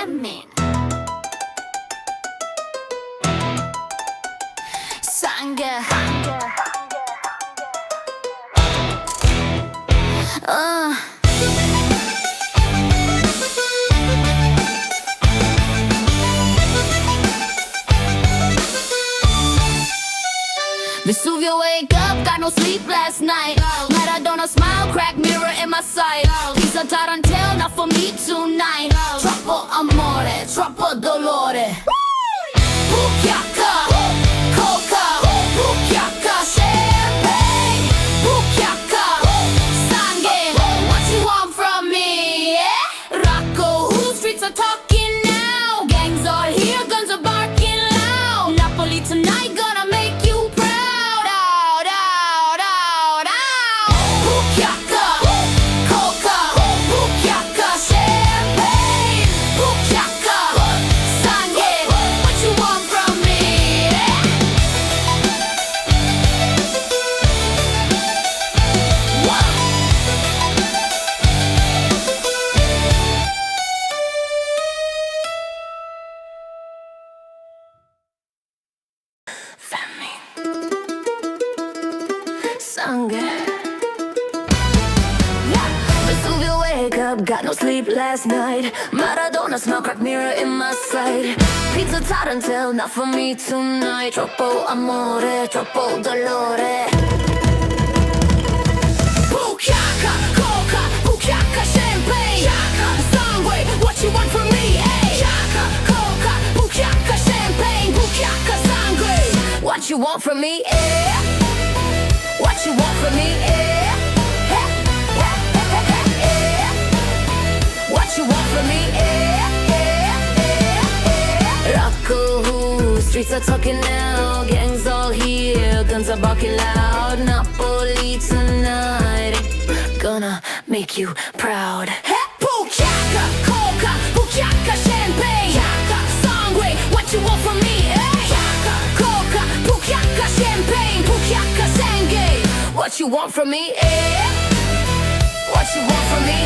Femmine. Sangue. Vesuvio, wake up, got no sleep last night. Maradona smile, crack mirror in my sight. Pizza tarantella, not for me tonight. Troppo amore, troppo dolore. Bucchiacca, coca, bucchiacca, champagne. Bucchiacca, sangue, what you want from me? Rocco, whose streets are talking now? Gangs are here, guns are barking loud. Napoli tonight, gonna make you proud. Vesuvio, wake up, got no sleep last night. Maradona smell, crack mirror in my sight. Pizza tarantella, not for me tonight. Troppo amore, troppo dolore. Bucchiacca, coca, bucchiacca, champagne. Sangue, what you want from me? Coca, bucchiacca, champagne. Bucchiacca, sangue, what you want from me? What you want from me? What you want from me? Rocco, streets are talking now. Gangs all here, guns are barking loud. Napoli tonight, gonna make you proud. Bucchiacca, coca, bucchiacca, champagne. Sangue, what you want from me? Coca, bucchiacca, champagne. Bucchiacca, sangue, what you want from me? What you want from me?